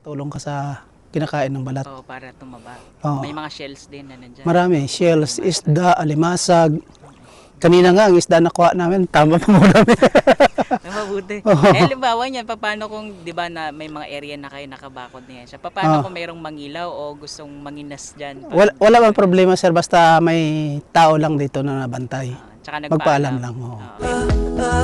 tulong ka sa kinakain ng balat. Oo, para tumaba. Oo. May mga shells din na nandyan. Marami, shells, isda, alimasag. Kanina nga, ang isda na kuha namin, tama pa mo namin. Ay, mabuti. Oo. Eh, halimbawa niyan, paano kung, di ba, na may mga area na kayo nakabakod niyan siya? Paano kung mayroong mangilaw o gustong manginas dyan? Wala bang problema sir, basta may tao lang dito na nabantay. Tsaka Magpaalam lang. Oo. Basta,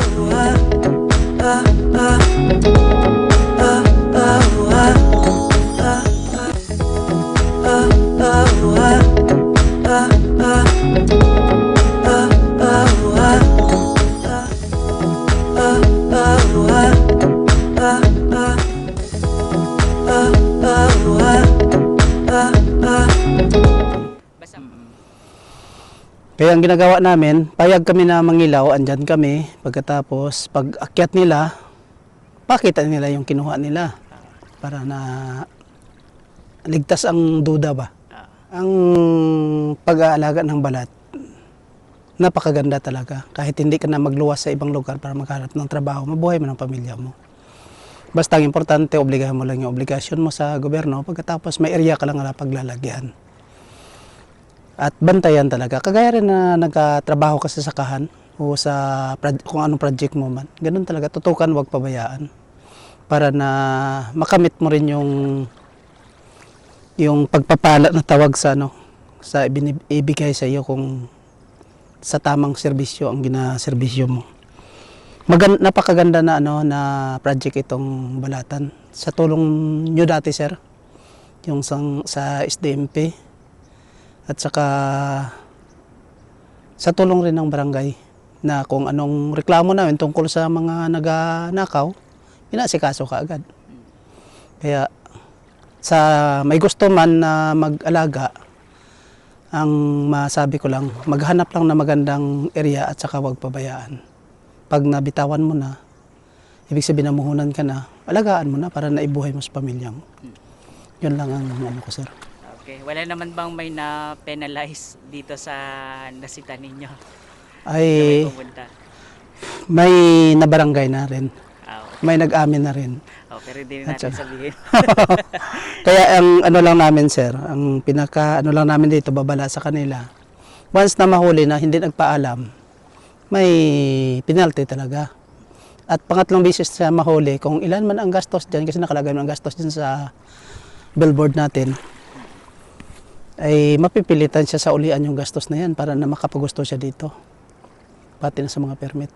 Kaya ang ginagawa namin, payag kami na mangilaw, andyan kami. Pagkatapos, pag akyat nila, pakita nila yung kinuha nila. Para na ligtas ang duda ba. Ang pag-aalaga ng balat, napakaganda talaga. Kahit hindi ka na magluwas sa ibang lugar para maghanap ng trabaho, mabuhay mo ng pamilya mo. Basta ang importante, obligahan mo lang yung obligasyon mo sa gobyerno. Pagkatapos, may area ka lang na paglalagyan. At bantayan talaga. Kagaya rin na nagkatrabaho ka sa sakahan o sa kung anong project mo man. Ganun talaga. Tutukan, wag pabayaan. Para na makamit mo rin yung pagpapala na tawag sa sa ibigay sa iyo kung sa tamang serbisyo ang ginaserbisyo mo. Napakaganda na na project itong balatan. Sa tulong nyo dati sir, yung sa SDMP. At saka sa tulong rin ng barangay na kung anong reklamo namin tungkol sa mga nagnakaw, inasikaso ka agad. Kaya sa may gusto man na mag-alaga, ang masabi ko lang, maghanap lang na magandang area at saka wag pabayaan. Pag nabitawan mo na, ibig sabihin namuhunan ka na, alagaan mo na para naibuhay mo sa pamilya mo. Yun lang ang ko sir. okay. Wala naman bang may na-penalize dito sa nasita ninyo? Ay, May pumunta. may nabarangay na rin. Okay. May nag-amin na rin. Pero hindi natin sabihin. Kaya ang lang namin sir, ang pinaka lang namin dito, babala sa kanila. Once na mahuli na hindi nagpaalam, may penalty talaga. At pangatlong bisis sa mahuli, kung ilan man ang gastos dyan, kasi nakalagay man ang gastos dyan sa billboard natin, ay mapipilitan siya sa ulian yung gastos na yan para na makapagusto siya dito. Pati na sa mga permit.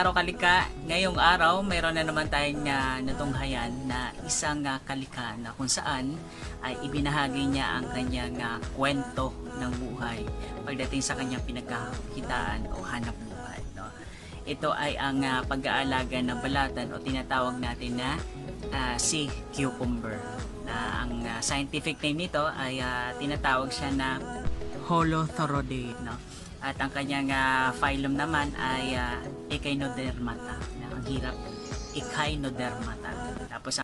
araw kalika. Ngayong araw, mayroon na naman tayong natunghayan na isang kalika na kung saan ay ibinahagi niya ang kanyang kwento ng buhay pagdating sa kanyang pinagkakitaan o hanap buhay. No? Ito ay ang pag-aalaga ng balatan o tinatawag natin na sea cucumber. Na ang scientific name nito ay tinatawag siya na Holothoroideae. No? At ang kanyang phylum naman ay Echinodermata. Ang hirap, Echinodermata. Tapos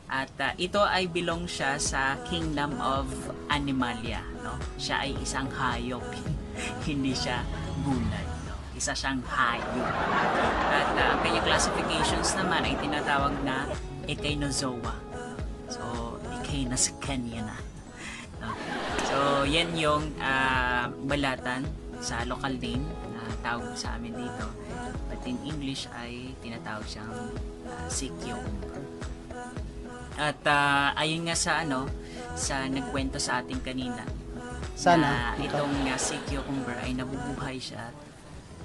ito ay belong siya sa Kingdom of Animalia, no? Siya ay isang hayop. Hindi siya gulay, no? Isa siyang hayop. At ang kanyang classifications naman ay tinatawag na Echinozoa. So, Echino sa kanya na. No? So, yan yung balatan sa local name na tawag sa amin dito, but in English ay tinatawag siyang sea cucumber. At ayun nga sa nagkwento sa atin kanina Sana na itong sea cucumber ay nabubuhay siya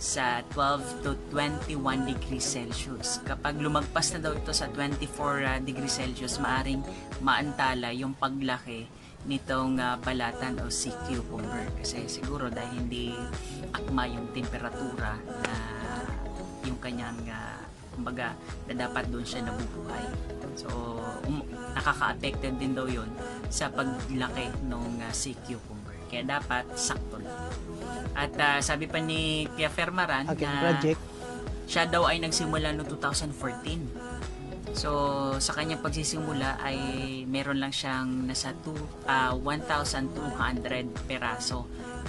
sa 12 to 21 degrees Celsius. Kapag lumagpas na daw ito sa 24 degrees Celsius, maaring maantala yung paglaki nitong balatan o sea cucumber, kasi siguro dahil hindi akma yung temperatura na yung kanyang kumbaga na dapat doon siya nabubuhay. So nakaka-affected din daw yun sa paglaki ng sea cucumber, kaya dapat sakto lang. At sabi pa ni Tia Fermaran aking na project. siya daw ay nagsimula noong 2014. So, sa kanyang pagsisimula ay meron lang siyang nasa 1,200 peraso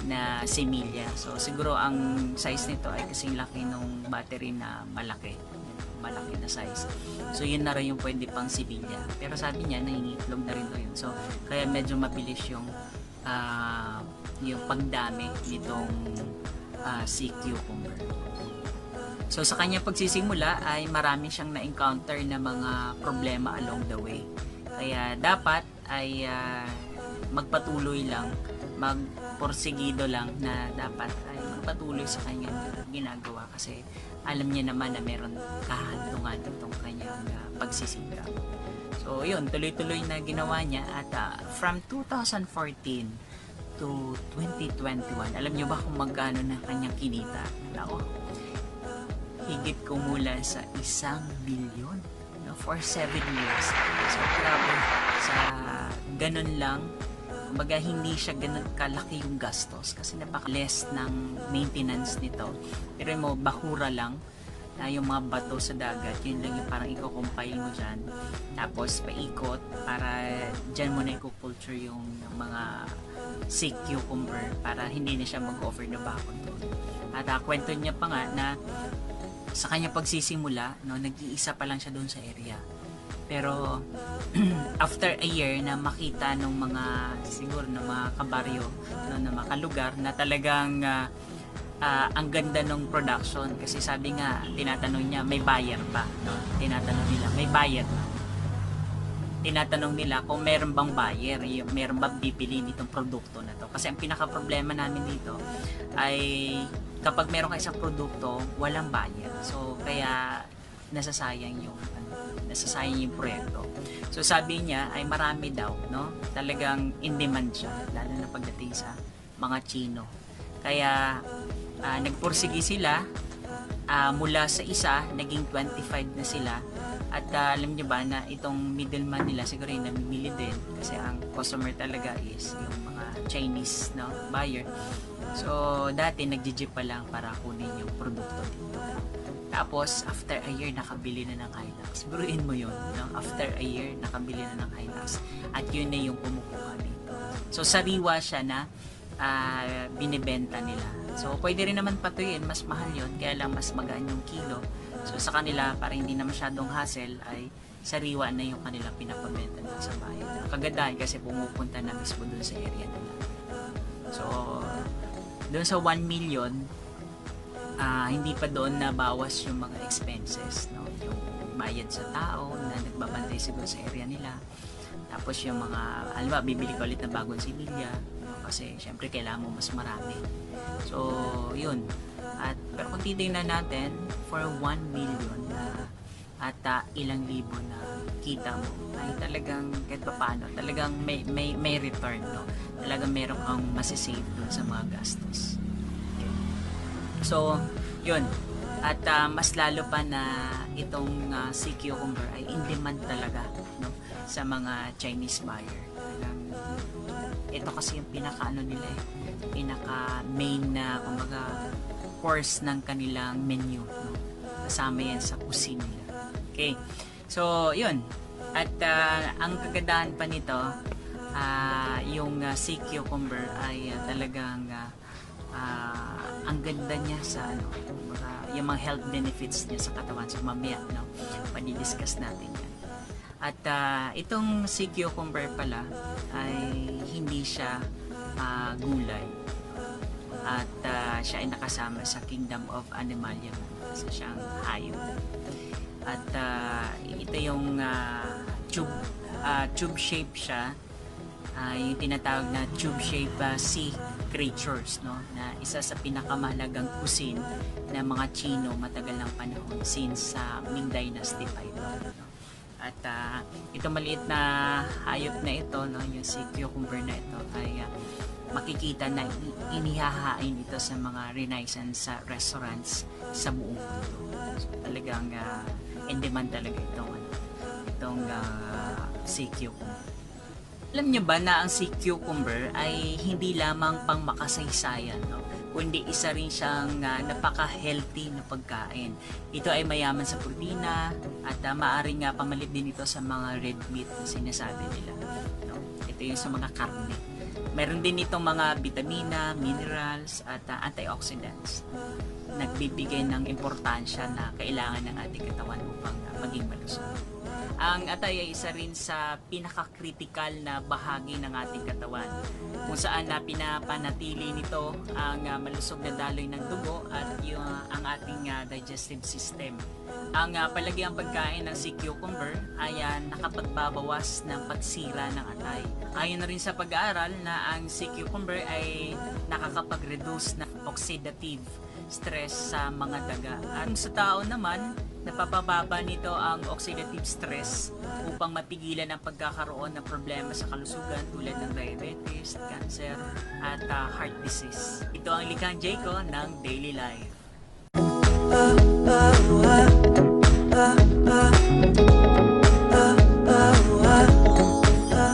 na semilya. So, siguro ang size nito ay kasing laki nung battery na malaki na size. So, yun na rin yung pwede pang semilya. Pero sabi niya, nangingitlog na rin to yun. So, kaya medyo mabilis yung pagdami nitong sea cucumber. So sa kanyang pagsisimula ay marami siyang na-encounter na mga problema along the way. Kaya dapat ay magpatuloy lang, magporsigido lang na dapat ay magpatuloy sa kanyang ginagawa, kasi alam niya naman na meron kahantungan itong kanyang pagsisikap. So yun, tuloy-tuloy na ginawa niya at from 2014 to 2021, alam niyo ba kung magkano na kanyang kinita? Nako, higit kumulan sa 1 billion, no, for 7 years. So, grabe, sa ganun lang, kumbaga hindi siya ganun kalaki yung gastos kasi napaka-less ng maintenance nito. Pero mo, bahura lang, yung mga bato sa dagat, yun lang yung parang i-compile mo dyan. Tapos, paikot para dyan mo na i-culture yung mga sea cucumber para hindi na siya mag-over na bakod doon. At kwento niya pa nga na sa kanya pagsisimula, no, nag-iisa pa lang siya doon sa area. Pero after a year na makita ng mga siguro ng mga kabaryo, no, na mga kalugar na talagang ang ganda ng production, kasi sabi nga tinatanong niya may buyer ba, no? Tinatanong nila may buyer ba? Tinatanong nila kung meron bang buyer, meron bang bibili nitong produkto na to. Kasi ang pinaka problema namin dito ay kapag meron ka isang produkto, walang buyer. So, kaya nasasayang yung proyekto. So, sabi niya ay marami daw, no? Talagang in demand siya, lalo na pagdating sa mga Chino. Kaya, nagpursigi sila, mula sa isa, naging 25 na sila. At alam niyo ba na itong middleman nila siguro yung namimili din, kasi ang customer talaga is yung mga Chinese, no, buyer. So, dati nag-jeep pa lang para kunin yung produkto dito. Tapos, after a year, nakabili na ng Hilux. Buruin mo yun, no? After a year, nakabili na ng Hilux. At yun na yung kumukuha dito. So, sariwa siya na binibenta nila. So, pwede rin naman patuyin, mas mahal yun, kaya lang mas magaan yung kilo. So, sa kanila, para hindi na masyadong hassle, ay sariwa na yung kanila pinapabenta nila sa bayan. Kagandahan kasi pumupunta na mismo dun sa area nila. So, doon sa 1 million, hindi pa doon nabawas yung mga expenses, no? Yung bayad sa tao na nagbabantay siguro sa area nila. Tapos yung mga, alam ba, bibili ka ulit na bagong similya, no? Kasi syempre kailangan mo mas marami. So, yun. At Pero kung titignan natin, for 1 million na at ilang libo na kita mo, ay talagang kahit pa paano, talagang may return, no? Talagang meron kang masisave dun sa mga gastos. Okay. So, yun. At mas lalo pa na itong sea cucumber ay in demand talaga, no, sa mga Chinese buyer. Talagang ito kasi yung pinaka nila pinaka main na kumbaga course ng kanilang menu, no? Kasama yan sa cuisine nila. Okay. So, yun. At ang kagandahan pa nito, yung sea cucumber ay talagang ang ganda niya sa yung mga health benefits niya sa katawan. So, mamaya, no, panidiscuss natin yan. At itong sea cucumber pala ay hindi siya gulay. At siya ay nakasama sa Kingdom of Animalia. Kasi siyang hayop. At ito yung tube shape siya. Yung tinatawag na tube shape sea creatures, no, na isa sa pinakamahalagang cuisine ng mga Chino matagal ng panahon since Ming Dynasty pa ito, no? At ito maliit na hayop na ito, no, yung sea cucumber na ito ay makikita na inihahain ito sa mga Renaissance restaurants sa buong mundo. So, talagang in demand talaga itong sea cucumber. Alam niyo ba na ang sea cucumber ay hindi lamang pang makasaysayan, no, kundi isa rin siyang napaka-healthy na pagkain. Ito ay mayaman sa protina at maaaring pamalit din ito sa mga red meat na sinasabi nila, no? Ito yung sa mga karne. Meron din itong mga vitamina, minerals at antioxidants. Nagbibigay ng importansya na kailangan ng ating katawan upang maging malusog. Ang atay ay isa rin sa pinaka-critical na bahagi ng ating katawan, kung saan pinapanatili nito ang malusog na daloy ng dugo at ang ating digestive system. Ang palagiang pagkain ng sea cucumber ay nakapagbabawas ng pagsira ng atay. Ayon na rin sa pag-aaral na ang sea cucumber ay nakakapag-reduce ng oxidative stress sa mga daga. At sa tao naman, napapababa nito ang oxidative stress upang mapigilan ang pagkakaroon ng problema sa kalusugan tulad ng diabetes, cancer, at heart disease. Ito ang likhang Jayco ng Daily Life.